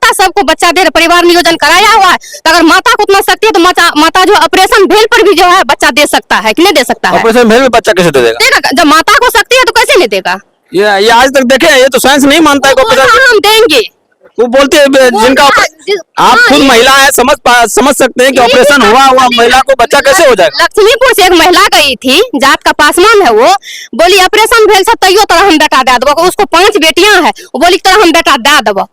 माता सबको बच्चा दे परिवार नियोजन कराया हुआ है, तो अगर माता को उतना शक्ति है तो माता जो ऑपरेशन भेल पर भी जो है बच्चा दे सकता है कि नहीं दे सकता है? ऑपरेशन भेल में बच्चा कैसे दे देगा? जब माता को शक्ति है तो कैसे नहीं देगा? ये आज तक देखे, ये तो साइंस नहीं मानता है ऑपरेशन हम देंगे। वो बोलते हैं जिनका आप खुद महिला है, समझ सकते हैं कि ऑपरेशन हुआ महिला को बच्चा कैसे हो जाएगा? लक्ष्मीपुर से एक महिला गई थी, जात का पासवान है, वो बोली ऑपरेशन भेल से तैयो तरह हम बेटा दे देबो, उसको 5 बेटियां हैं, वो बोली तरह हम बेटा दे देबो।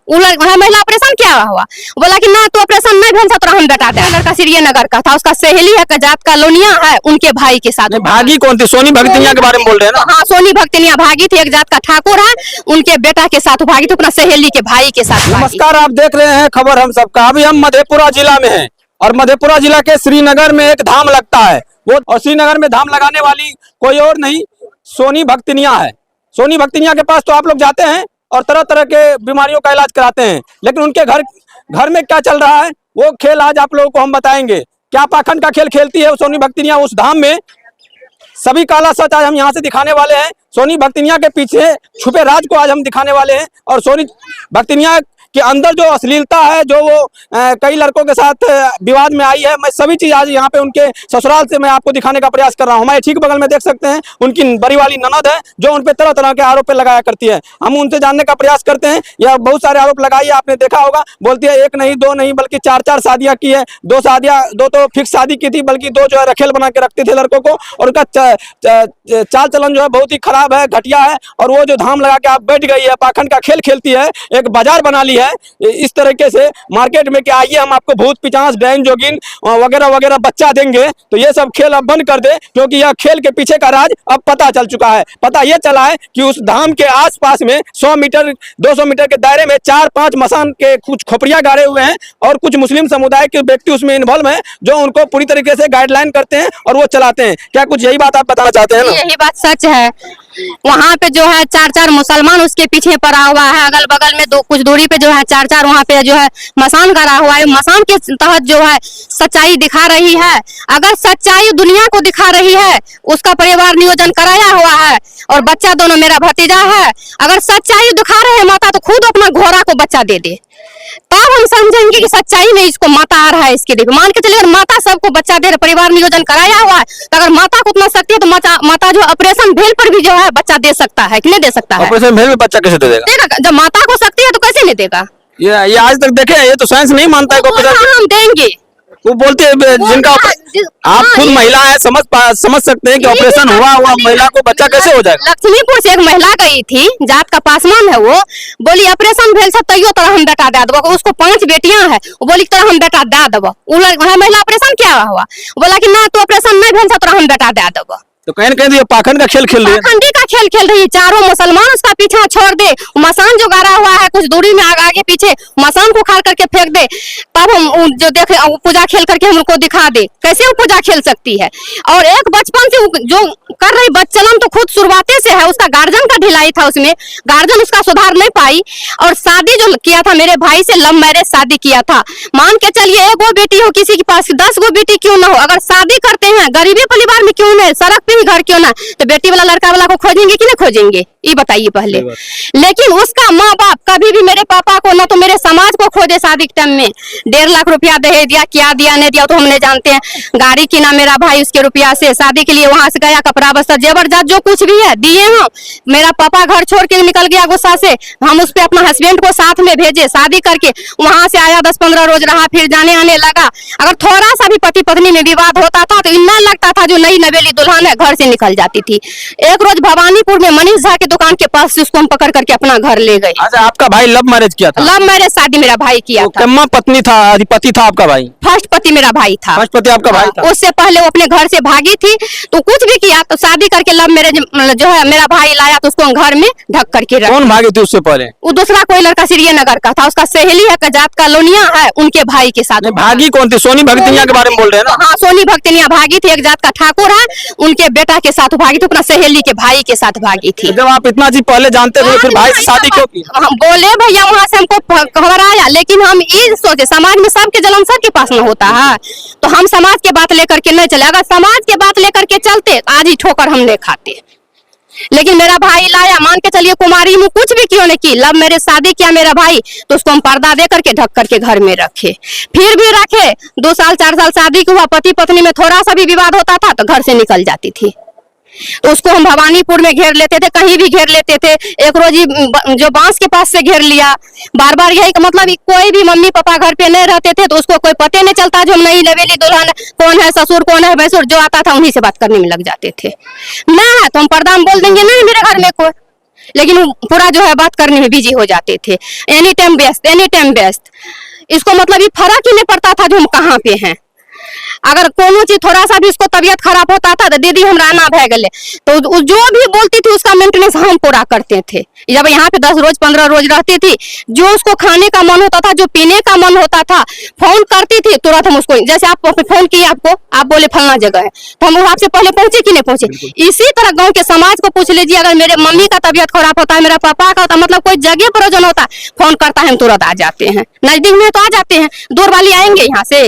महिला ऑपरेशन क्या हुआ, बोला कि ना तो ऑपरेशन नहीं भेल से तरह हम बेटा दे। लड़का श्रीनगर का था, उसका सहेली है जात का लोनिया है, उनके भाई के साथ। भागी कौन थी? सोनी भक्तिनिया के बारे में बोल रहे हैं ना? हाँ, सोनी भक्तिनिया भागी थी, एक जात का ठाकुर है, उनके बेटा के साथ भागी थी, अपना सहेली के भाई के साथ। नमस्कार, आप देख रहे हैं खबर हम सबका। अभी हम मधेपुरा जिला में हैं और मधेपुरा जिला के श्रीनगर में एक धाम लगता है वो, और श्रीनगर में धाम लगाने वाली कोई और नहीं सोनी भक्तिनिया है। सोनी भक्तिनिया के पास तो आप लोग जाते हैं और तरह तरह के बीमारियों का इलाज कराते हैं, लेकिन उनके घर में क्या चल रहा है वो खेल आज आप लोगों को हम बताएंगे। क्या पाखंड का खेल खेलती है सोनी भक्तिनिया उस धाम में, सभी काला सच आज हम यहाँ से दिखाने वाले हैं। सोनी भक्तिनिया के पीछे छुपे राज को आज हम दिखाने वाले हैं, और सोनी भक्तिनिया के अंदर जो अश्लीलता है, जो वो कई लड़कों के साथ विवाद में आई है, मैं सभी चीज आज यहाँ पे उनके ससुराल से मैं आपको दिखाने का प्रयास कर रहा हूँ। हमारे ठीक बगल में देख सकते हैं उनकी बड़ी वाली ननद है जो उन पे तरह तरह के आरोप लगाया करती है। हम उनसे जानने का प्रयास करते हैं। यह बहुत सारे आरोप लगाई है, आपने देखा होगा, बोलती है 1 नहीं 2 नहीं बल्कि 4 शादियां की है। 2 तो फिक्स शादी की थी, बल्कि 2 जो है रखेल बना के रखते थे लड़कों को, और उनका चाल चलन जो है बहुत ही खराब है, घटिया है। और वो जो धाम लगा के आप बैठ गई है, पाखंड का खेल खेलती है, एक बाजार बना ली है इस तरीके से मार्केट में कि आइए हम आपको भूत पिचास डायन जोगिन वगैरह वगैरह बच्चा देंगे, तो ये सब खेल अब बंद कर दे, क्योंकि यह खेल के पीछे का राज अब पता चल चुका है। पता यह चला है कि उस धाम के आसपास में 100 मीटर 200 मीटर के दायरे में 4-5 मसान के कुछ खोपड़ियां गाड़े हुए हैं, और कुछ मुस्लिम समुदाय के व्यक्ति उसमें इन्वॉल्व हैं जो उनको पूरी तरीके से गाइडलाइन करते हैं और वो चलाते हैं। क्या कुछ यही बात आप बताना चाहते हैं ना? यही बात सच है। वहाँ पे जो है 4 मुसलमान उसके पीछे पड़ा हुआ है, अगल बगल में कुछ दूरी पे जो है 4 वहाँ पे जो है मसान करा हुआ है। मसान के तहत जो है सच्चाई दिखा रही है। अगर सच्चाई दुनिया को दिखा रही है, उसका परिवार नियोजन कराया हुआ है और बच्चा दोनों मेरा भतीजा है, अगर सच्चाई दिखा रहे हैं माता तो खुद अपना घोड़ा को बच्चा दे दे, तब हम समझेंगे कि सच्चाई में इसको माता आ रहा है। इसके लिए मान के चलिए अगर माता सबको बच्चा दे परिवार नियोजन कराया हुआ है, तो अगर माता को उतना शक्ति है तो माता जो ऑपरेशन भेल पर भी जो है बच्चा दे सकता है कि नहीं दे सकता है? ऑपरेशन भेल में बच्चा कैसे दे देगा? जब माता को शक्ति है तो कैसे नहीं देगा? ये आज तक देखे, ये तो साइंस नहीं मानता है ऑपरेशन। हम देंगे। वो बोलते हैं जिनका आप खुद महिला है, समझ सकते हैं कि ऑपरेशन हुआ महिला को बच्चा कैसे हो जाएगा? लक्ष्मीपुर से एक महिला गई थी, जात का पासवान है, वो बोली ऑपरेशन भेल से तैयो तरह हम बेटा दे देबो, उसको 5 बेटियां हैं, वो बोली तरह हम बेटा दे देबो। महिला ऑपरेशन क्या हुआ, बोला कि ना तो ऑपरेशन नहीं भेल से तरह हम बेटा दे देबो। तो कहीं ना कहीं पाखंड का खेल खेल रही है, पाखंडी का खेल खेल रही है। 4 मुसलमान उसका पीछा छोड़ दे, मसान जो गाड़ा हुआ है कुछ दूरी में आगे पीछे मसान को खाड़ करके फेंक दे, तब हम जो देखे पूजा खेल करके हम उनको दिखा दे कैसे वो पूजा खेल सकती है। और एक बचपन से जो कर रही बच्चलन तो खुद शुरुआते से है, उसका गार्जियन का ढिलाई था, उसमें गार्जियन उसका सुधार नहीं पाई। और शादी जो किया था मेरे भाई से लव मैरिज शादी किया था, मान के चलिए 1 गो बेटी हो किसी के पास, 10 गो बेटी क्यों ना हो, अगर शादी करते हैं गरीबी परिवार में क्यों नहीं, सड़क पे ही घर क्यों ना, तो बेटी वाला लड़का वाला को खोजेंगे कि नहीं खोजेंगे, ये बताइए पहले। लेकिन उसका माँ बाप कभी भी मेरे पापा को ना तो मेरे समाज को खोजे शादी के टाइम में 1.5 लाख रुपया दहेज दिया, क्या दिया नहीं दिया तो हमने जानते हैं। गाड़ी की ना मेरा भाई उसके रुपया से शादी के लिए वहां से गया, कपड़ा बस्तर जेवर जात जो कुछ भी है दिए हम। मेरा पापा घर छोड़ के निकल गया गुस्सा से, हम उस पे अपना हस्बैंड को साथ में भेजे, शादी करके वहां से आया, 10-15 रोज रहा, फिर जाने आने लगा। अगर थोड़ा सा भी पति पत्नी में विवाद होता था तो इतना लगता था जो नई नवेली दुल्हन है घर से निकल जाती थी। एक रोज भवानीपुर में मनीष झा की दुकान के पास से उसको हम पकड़ करके अपना घर ले गए। अच्छा, आपका भाई लव मैरिज किया था? लव मैरिज शादी मेरा भाई किया था। कितना पत्नी था, अधिपति था आपका भाई? फर्स्ट पति मेरा भाई था। फर्स्ट पति आपका भाई था? उससे पहले वो अपने घर से भागी थी, तो कुछ भी किया तो शादी करके लव मैरिज जो है मेरा भाई लाया तो उसको घर में ढक करके रखा। कौन भागी थी उससे पहले? वो दूसरा कोई लड़का श्रीनगर का था, उसका सहेली है जात का लोनिया है, उनके भाई के साथ। भागी कौन थी? सोनी भक्तिनिया के बारे में बोल रहे हैं ना? हाँ, सोनी भक्तिनिया भागी थी, एक जात का ठाकुर है, उनके बेटा के साथ भागी थी, अपना सहेली के भाई के साथ भागी थी। जब आप इतना चीज पहले जानते थे फिर भाई से शादी क्यों की? हम बोले भैया वहाँ से हमको खबर आया, लेकिन हम ये सोचे समाज में सबके जलन सबके पास न होता है, तो हम समाज के बात लेकर के नहीं चले। अगर समाज के बात लेकर के चलते आज ही ठोकर हम नहीं खाते। लेकिन मेरा भाई लाया, मान के चलिए कुमारी में कुछ भी क्यों नहीं की, लव मैरिज शादी किया मेरा भाई, तो उसको हम पर्दा दे करके ढक करके घर में रखे। फिर भी रखे, 2 साल 4 साल शादी के हुआ, पति पत्नी में थोड़ा सा भी विवाद होता था तो घर से निकल जाती थी। तो उसको हम भवानीपुर में घेर लेते थे, कहीं भी घेर लेते थे। एक रोज जो बांस के पास से घेर लिया, बार बार यही का मतलब कोई भी मम्मी पापा घर पे नहीं रहते थे तो उसको कोई पता नहीं चलता जो हम नई लवेली दुल्हन कौन है, ससुर कौन है, भैंसुर, जो आता था उन्हीं से बात करने में लग जाते थे। मैं है तो हम पर्दा में बोल देंगे नहीं मेरे घर में कोई, लेकिन वो पूरा जो है बात करने में बिजी हो जाते थे, एनी टाइम व्यस्त, एनी टाइम व्यस्त। इसको मतलब ये फर्क ही नहीं पड़ता था जो हम कहाँ पे हैं। अगर कोनो चीज थोड़ा सा भी उसको तबीयत खराब होता था तो दीदी हमरा आना भय गले, तो जो भी बोलती थी उसका मेंटेनेंस हम पूरा करते थे। जब यहाँ पे 10 रोज 15 रोज रहती थी, जो उसको खाने का मन होता था, जो पीने का मन होता था, फोन करती थी तुरंत हम उसको, जैसे आप फोन किए आपको, आप बोले फलना जगह है तो हम आपसे पहले पहुंचे कि नहीं पहुंचे। इसी तरह गाँव के समाज को पूछ लीजिए, अगर मेरे मम्मी का तबीयत खराब होता है, मेरा पापा का होता है, मतलब कोई जगह प्रयोजन होता है, फोन करता है हम तुरंत आ जाते हैं। नजदीक में तो आ जाते हैं, दूर वाली आएंगे यहाँ से।